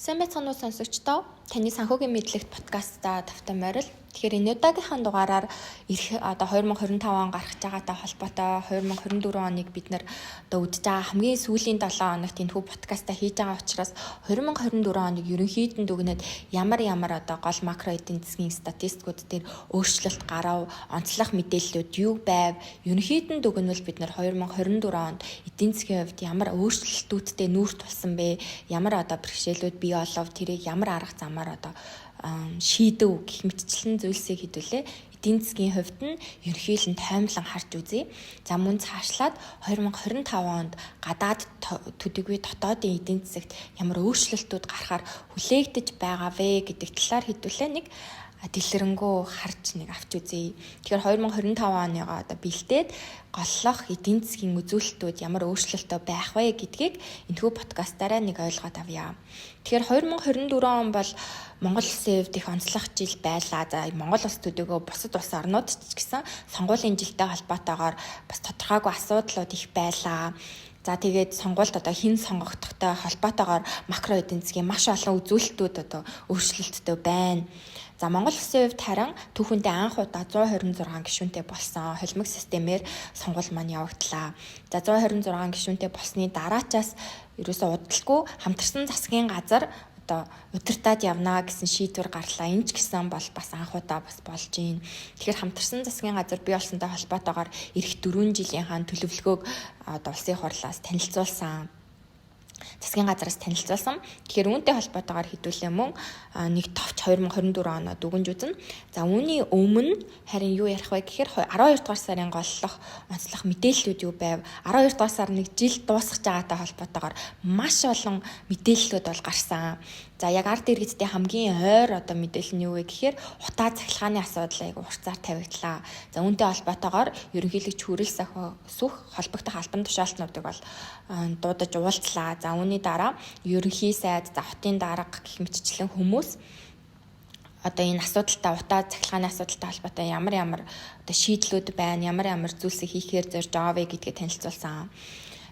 Сайн байцгаана уу сонсогчдоо. Таны санхүүгийн мэдлэгт подкастта тавтай морил. Тэгэхээр энэ удаагийнхаа дугаараар ирэх 2025 он гарах байгаатай холбоотой 2024 оныг бид нэр үдж байгаа хамгийн сүүлийн 7 хоногт энэхүү подкаста хийж байгаа учраас 2024 оныг ерөнхийдөө дүгнээд ямар гол макро эдийн засгийн статистикууд дээр өөрчлөлт гарав, онцлог мэдээллүүд юу байв, ерөнхийдөө дүгнвэл бид нэр 2024 онд эдийн засгийн хувьд ямар өөрчлөлтүүдтэй нүүр тулсан бэ, ямар бэрхшээлүүд бий болов, тэрийг ямар арга замаар шийдэв гэх мэтчлэн зүйлсийг хэдүүлээ. Эдийн засгийн хувьд нь ерөнхийдөө таймлан харж үзье. За мөн цаашлаад 2025 онд гадаад төдийгүй дотоодын эдийн засагт ямар өөрчлөлтүүд гарахаар хүлээгдэж байгаа вэ гэдэг талаар хэдүүлээ нэг дэлгэрэнгүй харж авч үзье. Тэгэхээр 2025 оныгоо бэлдээд голлох эдийн засгийн үзүүлэлтүүд ямар өөрчлөлтөө байх вэ гэдгийг энэхүү подкастаараа нэг ойлгоод авъя. Тэгэхээр 2024 он бол Монгол улсын хувьд их онцлог жил байлаа. За Монгол улс төдийгүй бусад улс орнууд ч гэсэн сонгуулийн жилтэй холбоотойгоор бас тодорхойгүй асуудлууд их байлаа. За тэгээд сонгуульд хэн сонгогдохтой холбоотойгоор макро эдийн засгийн маш олон үзүүлэлтүүд өөрчлөлттэй байна. За Монгол улсын хувьд харин түүхэндээ анх удаа 126 гишүүнтэй болсон холимог системээр сонгуул маань явагдлаа. За 126 гишүүнтэй болсны дараачаас ерөөсөө удалгүй хамтарсан засгийн газар удирдаад явна гэсэн шийдвэр гарлаа. Энэ ч гэсэн бол бас анх удаа бас болж байна. Тэгэхээр хамтарсан засгийн газар бий болсонтой холбоотойгоор эх 4 жилийнхаа төлөвлөгөөг улсын хурлаас танилцуулсан. Засгийн газараас танилцуулсан. Тэгэхээр үүнтэй холбоотойгоор хэдүүлээ мөн нэг товч 2024 оноо дүгнж үзнэ. За үүний өмнө харин юу ярих вэ гэхээр 12 дугаар сарын голлох онцлог мэдээллүүд юу байв? 12 дугаар сар нэг жил дуусгаж байгаатай холбоотойгоор маш олон мэдээллүүд бол гарсан. За яг ард иргэдтэй хамгийн ойр мэдээлэл нь юу вэ гэхээр хутаа цахилгааны асуудал айгу хурцаар тавигдлаа. За үүнтэй холбоотойгоор ерөнхийлөгч хүрэл сүх холбогдох албан тушаалтнуудыг бол дуудаж уулзлаа. За үүний дараа ерөнхий сайд, за хотын дарга гэх мэтчлэн хүмүүс энэ асуудалтай хутаа цахилгааны асуудалтай холбоотой ямар шийдлүүд байна, ямар зүйлсийг хийхээр зорж байгаа вэ гэдгээ танилцуулсан.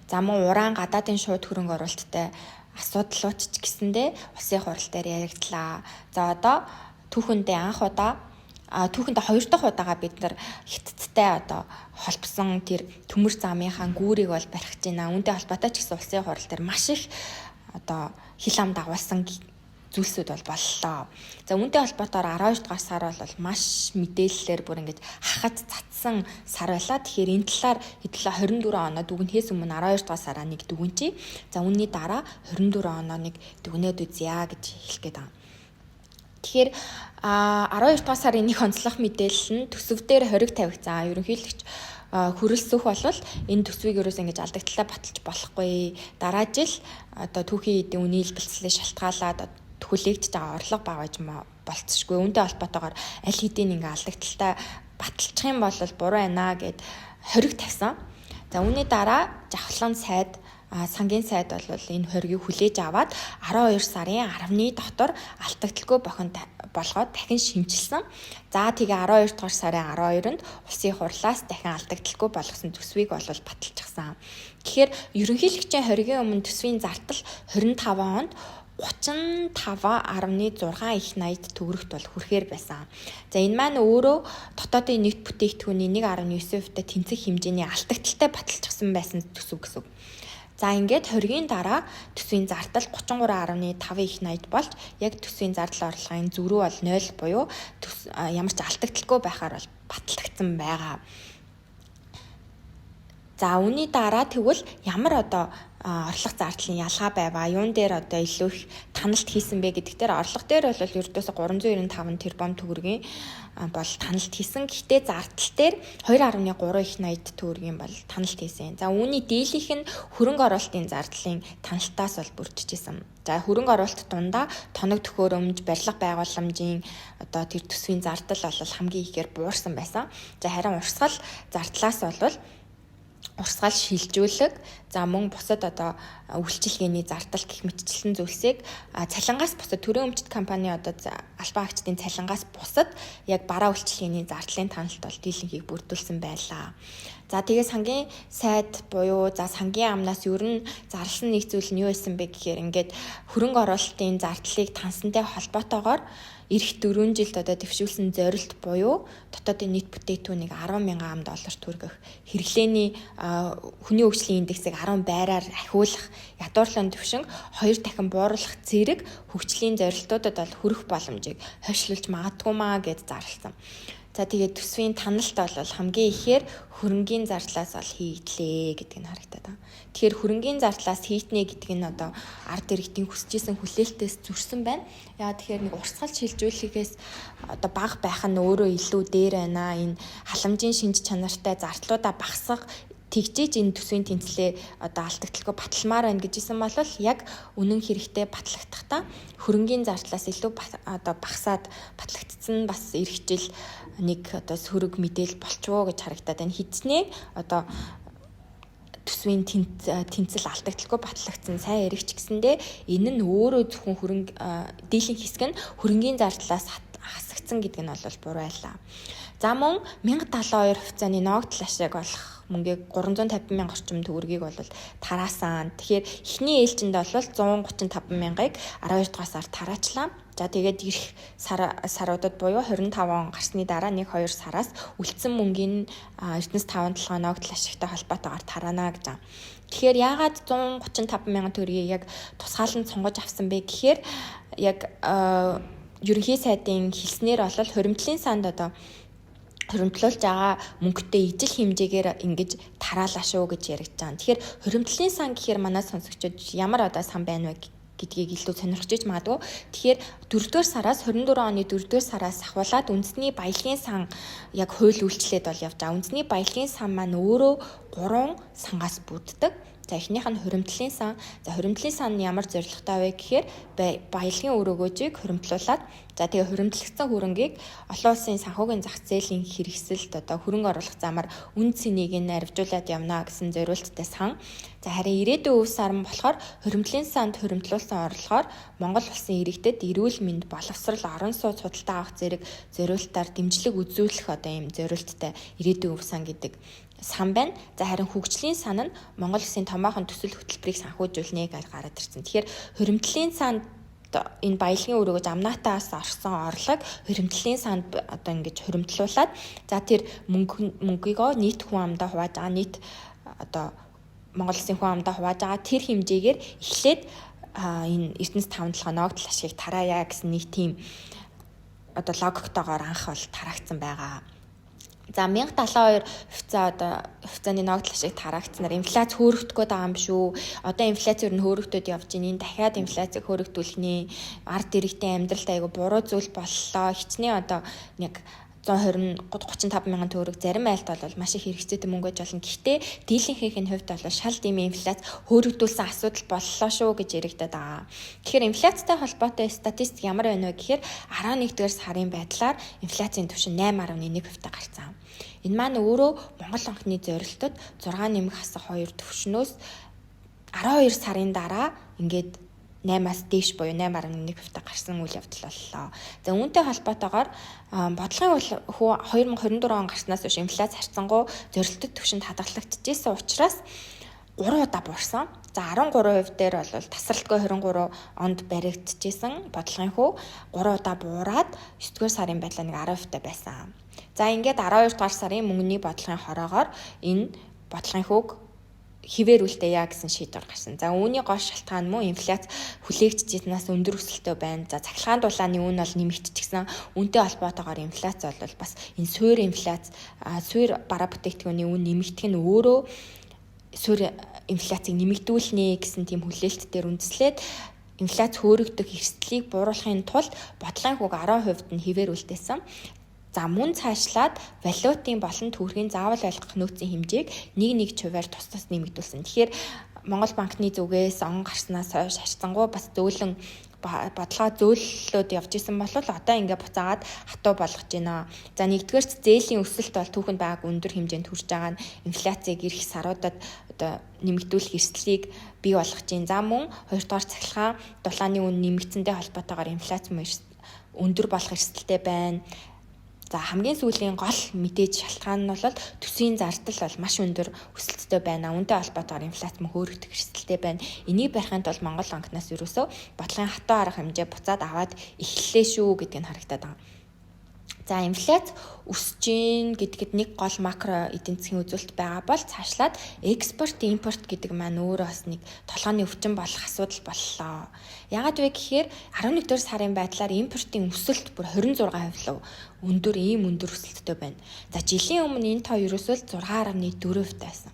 За мөн уран гадаадын шууд хөрөнгө оруулалттай асуудлууд ч гэсэндээ улсын хурал дээр яригдлаа. За түүхэндээ түүхэндээ 2 дахь удаага бид нар хятадтай холбосон тэр төмөр замынхаа гүүрийг бол барих гэж байна. Үүнтэй холбоотой ч гэсэн улсын хурал дээр маш их хил ам дагуулсан зүйлсүүд бол боллоо. За үүнтэй холбоотойгоор 12 дугаар сар бол маш мэдээллээр бүр ингэж хахад цацсан сар байлаа. Тэгэхээр энэ талаар хэдүүлээ 24 оноо дүгнэхээс өмнө 12 дугаар сараа нэг дүгнчий. За үүний дараа 24 оноо нэг дүгнээд үзье гэж хэлэх гээд байна. Тэгэхээр 12 дугаар сарын нэг онцлог мэдээлэл нь төсөв дээр хориг тавигдсан. Ерөнхийлөгч хүрэлцэх болвол энэ төсвийг ерөөс ингэж алдагдaltaа баталж болохгүй. Дараа жил түүхийн эдийн үний илбэлцлээ шалтгаалаад хүлээгдэж байгаа орлого багаж болцсошгүй. Үүнтэй холбоотойгоор аль хэдийн алдагдaltaа баталчих юм бол буруу байна гэд хориг тавьсан. За үүний дараа жавхлан сайд сангийн сайд бол энэ хоригийг хүлээж аваад 12 сарын 10-ны дотор алдагдaltaгүй бохинд болгоод дахин шинжилсэн. За тэгээ 12 дугаар сарын 12-нд улсын хурлаас дахин алдагдaltaгүй болгосон төсвийг бол баталчихсан. Тэгэхээр ерөнхийлөгчийн хоригийн өмнө төсвийн зардал 25 онд 35.6 их 80 төгрөгт бол хүрэхээр байсан. За энэ маань өөрөө дотоодын нийт бүтээгдэхүүний 1.9% тэнцэх хэмжээний алдагдaltaа баталчихсан байсан төсөв гэсэн. За ингээд хоригийн дараа төсвийн зардал 33.5 их 80 болж яг төсвийн зардал орлогын зөрүү бол 0 буюу ямар ч алдагдaltaгүй байхаар бол батлагдсан байгаа. За үүний дараа тэгвэл ямар орлого зардлын ялгаа байваа, юун дээр илүү их таналт хийсэн бэ гэдэг дээр орлого дээр бол ердөөсө 395 тэрбум төгрөгийн бол таналт хийсэн. Гэхдээ зардал дээр 2.3 их 80 төгрөгийн бол таналт хийсэн. За үүний дийлийнх нь хөрөнгө оруулалтын зардлын таналтаас бол бүрдчихсэн. За хөрөнгө оруулалт дундаа тоног төхөөрөмж, барилга байгууламжийн тэр төсвийн зардал бол хамгийн ихээр буурсан байсан. За харин урсгал зардлаас бол урсгал шилжүүлэг, за мөн бусад үйлчилгээний зардал гэх мэтчлэн зүйлсийг цалингаас бусад төрийн өмчт компани албан агчдын цалингаас бусад яг бараа үйлчилгээний зардлын таналт бол дийлэнхийг бүрдүүлсэн байлаа. За тэгээ сангийн сайд буюу за сангийн амнаас ер нь зарласан нэг зүйл нь юу байсан бэ гэхээр ингээд хөрөнгө оруулалтын зардлыг тансантай холбоотойгоор эх 4 жилд одоо дэвшүүлсэн зорилт буюу дотоодын нийт бүтээтүүнийг 10,000 ам долларт хүргэх, хэрэглээний хүний хөгжлийн индексийг 10 байраар ахиулах, ядуурлан төвшин 2 дахин бууруулах зэрэг хөгжлийн зорилтуудад бол хүрэх боломжийг хойшлуулж магадгүй маа гэж зарласан. За тэгээд төсвийн таналт бол хамгийн ихээр хөрөнгийн зардлаас бол хийгдлээ гэдэг нь харагдаад байна. Тэгэхээр хөрөнгийн зардлаас хийгднэ гэдэг нь одоо ард иргэдийн хүсэжсэн хүлээлтээс зөрсөн байна. Яа тэгэхээр нэг урсгалж шилжүүлэхээс одоо бага байх нь өөрөө илүү дээр байна. Энэ халамжийн шинж чанартай зардлуудаа багасгах тэгжиж энэ төсвийн тэнцлээ одоо алдагдaltaгүй баталмаар байна гэжсэн бол яг үнэн хэрэгтээ батлагдахтаа хөрөнгийн зардлаас илүү одоо багасаад батлагдсан бас эх жил нэг одоо сөрөг мэдээл болчихвоо гэж харагдаад байна. Хэдснээ одоо төсвийн тэнцэл алдагдaltaгүй батлагдсан сайн эрэгч гэсэндээ энэ нь өөрөө зөвхөн дийлэнх хэсэг нь хөрөнгийн зардлаас хасагдсан гэдэг нь бол буруу байлаа. За мөн 1072 хувьцааны ногдол ашиг болох мөнгийг 350,000 орчим төгрөгийг бол тараасан. Тэгэхээр эхний ээлжинд бол 135,000-ыг 12 дугаар сард тараачлаа. За тэгээд ирэх саруудад буюу 25 он гарсны дараа 1-2 сараас үлдсэн мөнгийн Эрдэнэс 5-7 ногдол ашигтай холбоотойгоор тараана гэж байна. Тэгэхээр яагаад 135,000 төгрөгийг яг тусгаалan сонгож авсан бэ гэхээр яг ерөнхий сайдын хэлснээр бол хуримтлалын санд одоо хуримтлуулж байгаа мөнгөтэй ижил хэмжээгээр ингэж тараалаа шүү гэж яригдж байгаа. Тэгэхээр хуримтлалын сан гэхээр манай сонсогчид ямар одоо сан байна вэ гэдгийг илүү сонирхож магадгүй. Тэгэхээр 4-р сараас 24 оны 4-р сараас ахуулаад үндэсний баялагын сан яг хууль үйлчлээд бол явж байгаа. Үндэсний баялагын сан маань өөрөө 3 сангаас бүрддэг. За эхнийх нь хуримтлалын сан. За хуримтлалын сан нь ямар зорилготой вэ гэхээр баялагын өрөөгөөжийг хуримтлуулад за тэгээ хуримтлагдсан хөрөнгийг олон улсын санхүүгийн зах зээлийн хэрэгсэлд одоо хөрөнгө оруулах замаар үн цэнийг нь арвижуулад явна гэсэн зорилттой сан. За харин ирээдүйн өв сарн болохоор хуримтлалын санд хуримтлуулсан орлогоор Монгол улсын иргэдэд эрүүл мэнд, боловсрол, орон сууц худалдаа авах зэрэг зорилтоор дэмжлэг үзүүлэх одоо ийм зорилттой ирээдүйн өв сан гэдэг сан байна. За харин хөгжлийн сан нь Монгол Улсын томоохон төсөл хөтөлбөрийг санхүүжүүлнэ гэж гараад ирсэн. Тэгэхээр хуримтлалын санд энэ баялагын өрөөгөж амнаатаас орсон орлого хуримтлалын санд одоо ингэж хуримтлуулад за тэр мөнгөийг нийт хүн амдаа хувааж байгаа нийт одоо Монгол Улсын хүн амдаа хувааж байгаа тэр хэмжээгээр эхлээд энэ Эрдэнэс 5-7 ногдол ашигыг тараая гэсэн нэг тийм одоо логиктойгоор анх бол тараагдсан байгаа. За 1072 хувьцааны ногдол ашиг тараагдсанаар инфляц хөөрөгдөхгүй байгаа юм шүү. Одоо инфляц ер нь хөөрөгдөд явж байна. Энэ дахиад инфляцийг хөөрөгдүүлэх нэ ард иргэдийн амьдралд айгу буруу зүйл боллоо. Хичнээн одоо нэг 135,000 төгрөг зарим айлт бол маш их хэрэгцээтэй мөнгө гэж болно. Гэхдээ дийлэнхийнх нь хувьд бол шал дэмий инфляц хөөрөгдүүлсэн асуудал боллоо шүү гэж яригдаад байгаа. Тэгэхээр инфляцтай холбоотой статистик ямар байна вэ гэхээр 11-р сарын байдлаар инфляцийн түвшин 8.1% гарсан. Энэ маань өөрөө Монгол банкны зорилтод 6 нэмэх хасах 2 түвшнөөс 12 сарын дараа ингээд 8-аас дээш буюу 8.1% гарсан үйл явдал боллоо. За үүнтэй холбоотойгоор бодлогын хүү 2024 он гарснаас хойш инфляц харьцангуй зорилттой түвшинд хадгалагдчихсэн учраас 3 удаа буурсан. За 13% дээр бол тасралтгүй 23 онд баригдчихсэн бодлогын хүү 3 удаа буураад 9-р сарын байдлаа нэг 10% таа байсан. За ингээд 12 дугаар сарын мөнгөний бодлогын хороогоор энэ бодлогын хүүг хിവэрүүлдэг яа гэсэн шийдвэр гарсан. За үүний гол шалтгаан мөн инфляц хүлээгдчихснээс өндөр өсөлттэй байна. За цахилгаан дулааны үн бол нэмэгдчихсэн. Үүнтэй холбоотойгоор инфляц бол бас энэ суур инфляц, суур бараа бүтээгдэхүүний үн нэмэгдэх нь өөрөө суур инфляцийг нэмэгдүүлнэ гэсэн тийм хүлээлттээр үндэслээд инфляц хөөрөгдөх эрсдлийг бууруулахын тулд бодлогын хүүг 10% нь хിവэрүүлдээсэн. За мөн цаашлаад валютын болон төгрөгийн заавал ойлгох нөөцийн хэмжээг нэг хувиар тус нэмэгдүүлсэн. Тэгэхээр Монгол банкны зүгээс он гарснаас хойш харьцангуй бас зөөлөн бодлого зөөллөд явж исэн бол одоо ингээд буцаагаад хатуу болгож байна. За нэгдүгээрт зээлийн өсөлт бол түүхэнд байгааг өндөр хэмжээнд хүрч байгаа нь инфляцийг ирэх саруудад одоо нэмэгдүүлэх эрсдлийг бий болгож байна. За мөн хоёрдугаар цахилгаан дулааны үн нэмэгдсэнтэй холбоотойгоор инфляц өндөр болох эрсдэлтэй байна. За хамгийн сүүлийн гол мэдээж шалтгаан нь бол төсвийн зардал бол маш өндөр өсөлттэй байна. Үүнтэй холбоотойгоор инфляц мөн хөөрөгдөх эрсдэлтэй байна. Энийг барихын тулд Монгол банкнаас ерөөсөө бодлогын хатуу арга хэмжээ буцаад аваад эхэллээ шүү гэдгийг нь харагдаад байгаа. За инфляц өсөж гин гэдгэд нэг гол макро эдийн засгийн үзүүлэлт байгаа бол цаашлаад экспорт, импорт гэдэг маань өөрөө бас нэг толгойн өвчин болох асуудал боллоо. Яагаад вэ гэхээр 11 дугаар сарын байдлаар импортын өсөлт бүр 26% өндөр өсөлттэй байна. За жилийн өмнө энэ тоо ерөөсөө 6.4% байсан.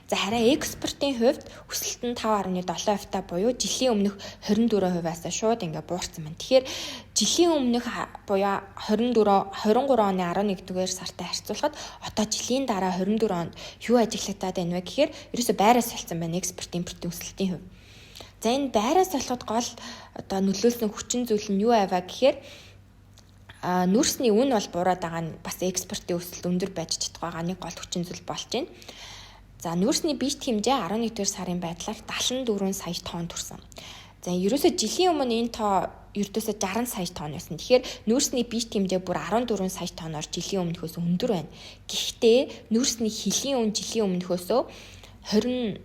За харин экспортын хувьд өсөлт нь 5.7% та буюу жилийн өмнөх 24%-аас шууд ингээ буурсан байна. Тэгэхээр жилийн өмнөх буюу 23 оны 11-р сартай харьцуулахад одоо жилийн дараа 24 онд юу ажиглагдаад байна вэ гэхээр ерөөсөө байраас солилцсон байна экспорт импортын өсөлтийн хувь. За энэ байраас солиход гол одоо нөлөөлсөн хүчин зүйл нь юу аваа гэхээр нүүрсний үн бол буураад байгаа нь бас экспортын өсөлт өндөр байж чадах байгаа нэг гол хүчин зүйл болж байна. За нүүрсний бийт хэмжээ 11-р сарын байдлаар 74 сая тонн төрсөн. За ерөөсөө жилийн өмнө энэ тоо ердөөсөө 60 сая тонн байсан. Тэгэхээр нүүрсний бийт хэмжээ бүр 14 сая тонноор жилийн өмнөхөөс өндөр байна. Гэхдээ нүүрсний хилийн үн жилийн өмнөхөөсөө 20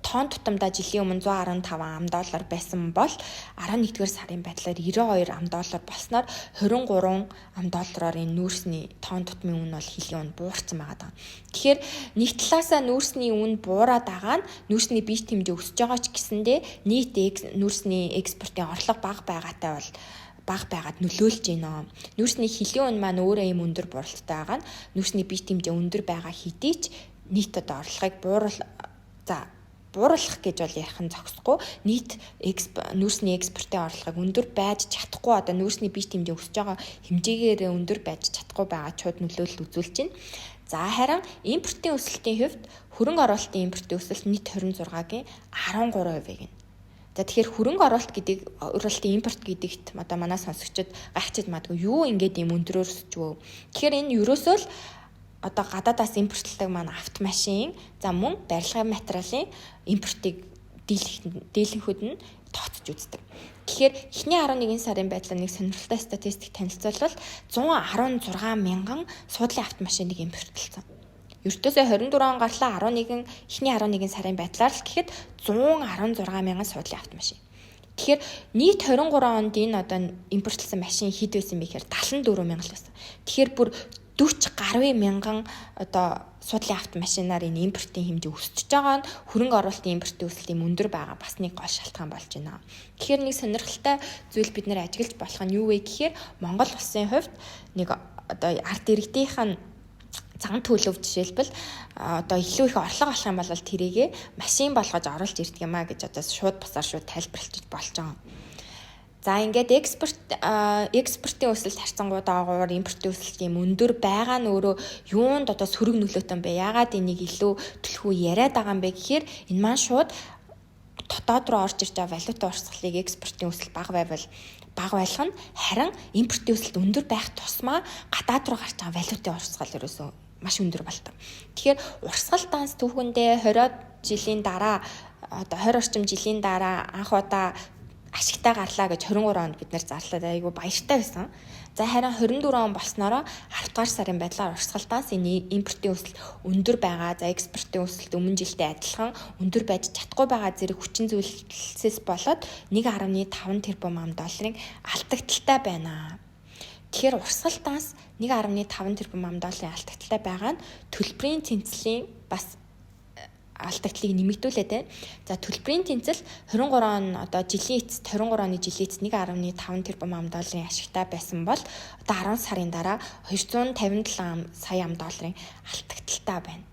тонн тутамдаа жилийн өмнө $115 байсан бол 11-р сарын байдлаар $92 болсноор $23 энэ нүүрсний тонн тутмын үн бол хилийн үн буурсан байгаа. Тэгэхээр нэг талаасаа нүүрсний үн буураад байгаа нь нүүрсний бийт хэмжээ өсөж байгаа ч гэсэндээ нийт нүүрсний экспортын орлого бага байгаад нөлөөлж байна. Нүүрсний хилийн үн маань өөрөө ийм өндөр бууралтай байгаа нь нүүрсний бийт хэмжээ өндөр байгаа хэдий ч нийт одоо орлогыг бууруулах гэж бол ярих нь зохисгүй. Нийт нүүрсний экспортын орлогыг өндөр байж чадахгүй одоо нүүрсний бийт хэмжээ өсөж байгаа хэмжээгээр өндөр байж чадахгүй байгаа чууд нөлөөлөл үзүүлж байна. За харин импортын өсөлтийн хувьд хөрөнгө оруулалтын импортын өсөлт нийт 26-гийн 13%-ийг. За тэгэхээр хөрөнгө оруулалтын импорт гэдэгт одоо манай сонсогчид гайхчиж магадгүй юу ингээд ийм өндрөөр өсөж вэ? Тэгэхээр энэ ерөөсөө л одоо гадаадаас импортлдог маань автомашин, за мөн барилгын материалын импортыг дийлэнхүүд нь тооцож үздэг. Тэгэхээр эхний 11 сарын байдлаар нэг сонирхолтой статистик танилцуулбал 116 мянган суудлын автомашиныг импортлсон. Ердөөсөө 24 он гарлаа эхний 11 сарын байдлаар л гэхэд 116 мянган суудлын автомашин. Тэгэхээр нийт 23 онд энэ одоо импортлсон машин хэд байсан бэ гэхээр 74 мянга л байсан. Тэгэхээр бүр 40 гаруй мянган одоо суудлын автомашинаар энэ импортын хэмжээ өсөж байгаа нь хөрөнгө оруулалтын импортын өсөлт юм өндөр байгаа бас нэг гол шалтгаан болж байна. Тэгэхээр нэг сонирхолтой зүйл бид нэр ажиглаж болох нь юу вэ гэхээр Монгол улсын хувьд нэг одоо ард иргэдийнх нь зан төлөв жишээлбэл одоо илүү их орлого олох юм бол тэрийгэ машин болгож оруулж ирдэг юм а гэж одоо шууд тайлбарлаж болж байгаа. За ингээд экспортын өсөлт харьцангуйдаагаар импортын өсөлт юм өндөр байгаа нь өөрөө юунд одоо сөрөг нөлөөтэй юм бэ? Яагаад энийг илүү төлхөө яриад байгаа юм бэ гэхээр энэ маань шууд дотоод руу орж ирж байгаа валютын урсгалыг экспортын өсөлт бага байлах нь харин импортын өсөлт өндөр байх тусмаа гадаад руу гарч байгаа валютын урсгал ерөөсөө маш өндөр болдог. Тэгэхээр урсгал данс түүхэндээ 20 жилийн дараа одоо 20 орчим жилийн дараа анх удаа ашигтай гарлаа гэж 23 онд бид нэр зарлаад айгүй баяртай байсан. За харин 24 он болсноороо 10 дугаар сарын байдлаар урсгалтаас энэ импортын өсөлт өндөр байгаа. За экспортын өсөлт өмнө жилдээ адилхан өндөр байж чадахгүй байгаа зэрэг хүчин зүйлсээс болоод 1.5 тэрбум $ын алдагдaltaй байна. Тэгэхээр урсгалтаас 1.5 тэрбум $ын алдагдaltaй байгаа нь төлбөрийн тэнцлийн бас алдагдлыг нэмэгдүүлээд байна. За төлбөрийн тэнцэл 23 он одоо жилийн эцэст 23 оны жилийн эцэст 1.5 тэрбум $ын ашигтай байсан бол одоо 10 сарын дараа 257 сая $ын алдагдaltaй байна.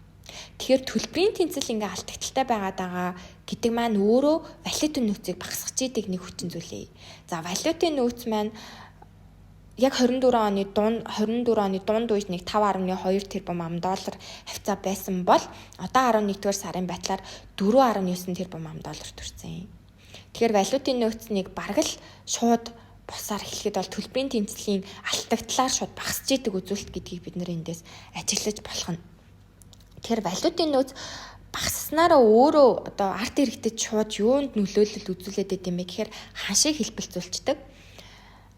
Тэгэхээр төлбөрийн тэнцэл ингээ алдагдaltaй байгаа гэдэг маань өөрөө валютын нөөцийг багасгаж идэг нэг хүчин зүйлээ. За валютын нөөц маань яг 24 оны дунд үед нэг 5.2 тэрбум $, хавцаа байсан бол одоо 11-р сарын байдлаар 4.9 тэрбум $, төрсэн. Тэгэхээр валютын нөөцнийг бараг л шууд бусаар хэлэхэд бол төлбөрийн тэнцлийн алдагдлаар шууд багасж идэг үзүүлэлт гэдгийг бид нэр эндээс ажиглаж болох нь. Тэгэхээр валютын нөөц багаснараа өөрөө одоо арт иргэдэд шууд юунд нөлөөлөл үзүүлээд байд юм бэ гэхээр ханшийг хэлбэлцүүлцдэг.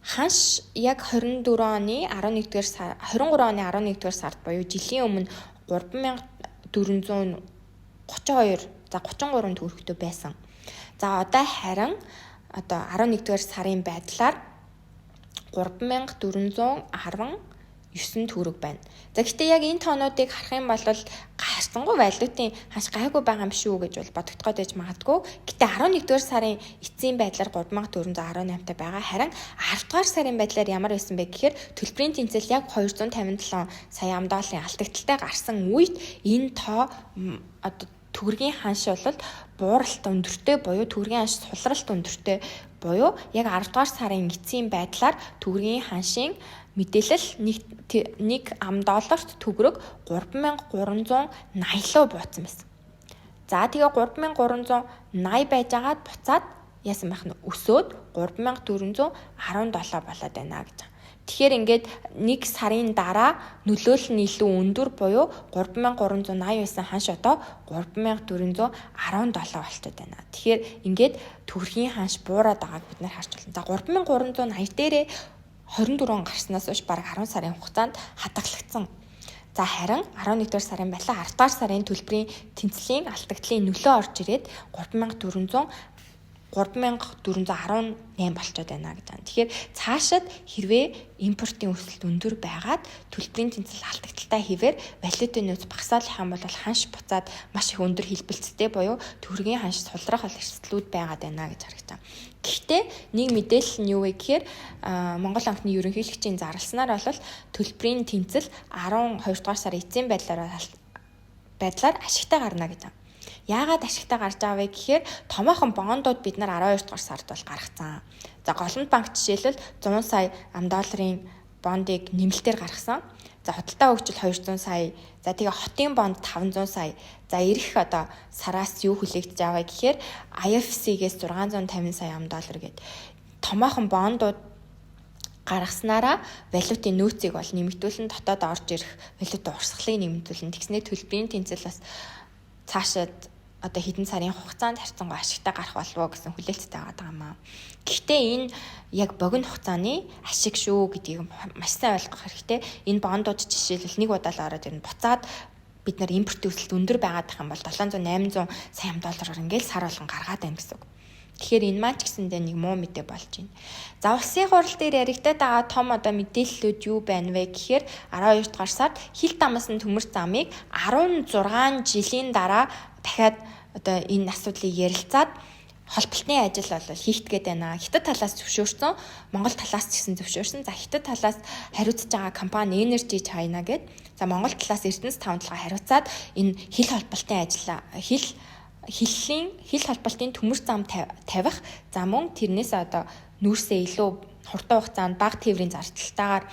ханш яг 24 оны 11-р сар 23 оны 11-р сард буюу жилийн өмнө 3432 за 33 төгрөгтэй байсан. За одоо харин 11-р сарын байдлаар 3419 төгрөг байна. За гэхдээ яг энэ тоонуудыг харах юм бол гарцсангуй валютын ханш гайгүй байгаа юм шүү гэж бол бодогдоход байж магадгүй. Гэхдээ 11-р сарын эцсийн байдлаар 3418 та байгаа. Харин 10-р сарын байдлаар ямар байсан бэ гэхээр төлбөрийн тэнцэл яг 257 сая $, алдагдaltaй гарсан үед энэ тоо төгрөгийн ханш бол бууралт өндөртэй буюу төгрөгийн ханш сулралт өндөртэй буюу яг 10-р сарын эцсийн байдлаар төгрөгийн ханшийн мэдээлэл $1 төгрөг 3380 руу бууцсан байсан. За тэгээ 3380 байжгаад буцаад яасан байх нь өсөөд 3417 болоод байна гэж. Тэгэхээр ингээд нэг сарын дараа нөлөөлөл нь илүү өндөр буюу 3380 байсан ханш одоо 3417 болчиход байна. Тэгэхээр ингээд төгрөгийн ханш буураад байгааг бид нар харж байна. За 3380 дээрээ 24 гарснаас хойш бараг 10 сарын хугацаанд хадгалагдсан. За харин 11-р сарын байлаа 10-р сарын төлбөрийн тэнцлийн алдагдлын нөлөө орж ирээд 3418 болчиход байна гэж байна. Тэгэхээр цаашид хэрвээ импортын өсөлт өндөр байгаад төлбөрийн тэнцэл алдагдaltaй хэвээр валютын нөөц багасаалах юм бол ханш буцаад маш их өндөр хэлбэлцтэй буюу төгрөгийн ханш сулрах эрсдлүүд байгаад байна гэж харагдана. Гэхдээ нэг мэдээлэл нь юу вэ гэхээр Монгол банкны ерөнхийлөгчийн зарласнаар бол төлбөрийн тэнцэл 12 дугаар сарын эцсийн байдлаар ашигтай гарна гэж байна. Яагаад ашигтай гарч байгаа вэ гэхээр томоохон бондууд бид нар 12 дугаар сард бол гаргацсан. За Голомт банк жишээлбэл 100 сая $, бондыг нэмэлтээр гаргасан. За худалдаа хөгжил 200 сая. За тэгээ хотын бонд 500 сая. За ирэх сараас юу хүлээгдэж байгаа гэхээр IFC-гээс 650 сая $, гээд томоохон бондууд гаргаснараа валютын нөөцийг бол нэмэгдүүлэн дотоод орж ирэх валютын урсгалыг нэмэгдүүлэн тэгснээр төлбөрийн тэнцэл бас цаашаад хэдэн сарын хугацаанд харьцангуй ашигтай гарах болов гэсэн хүлээлттэй байгаа юм аа. Гэхдээ энэ яг богино хугацааны ашиг шүү гэдгийг маш сайн ойлгох хэрэгтэй. Энэ бондууд жишээлбэл нэг удаа л ороод ирнэ. Буцаад бид нар импортын өсөлт өндөр байгаад байх юм бол 700-800 сая $-аар ингээл сар болгон гаргаад байна гэсэн үг. Тэгэхээр энэ маань ч гэсэндээ нэг муу мэдээ болж байна. За улсын хурал дээр яригдаад байгаа том мэдээллүүд юу байна вэ гэхээр 12 дугаар сард хил дамсан төмөр замыг 16 жилийн дараа дахиад энэ асуудлыг ярилцаад холболтны ажил бол хийх гээд байна. Хятад талаас зөвшөөрсөн, Монгол талаас ч гэсэн зөвшөөрсөн. За хятад талаас хариуцж байгаа компани Energy China гээд за Монгол талаас Эрдэнэс тавталгаа хариуцаад энэ хил холболтын ажил хил холболтын төмөр зам тавих за мөн тэрнээс нүүрсээ илүү хурдан хугацаанд бага тээврийн зардалтайгаар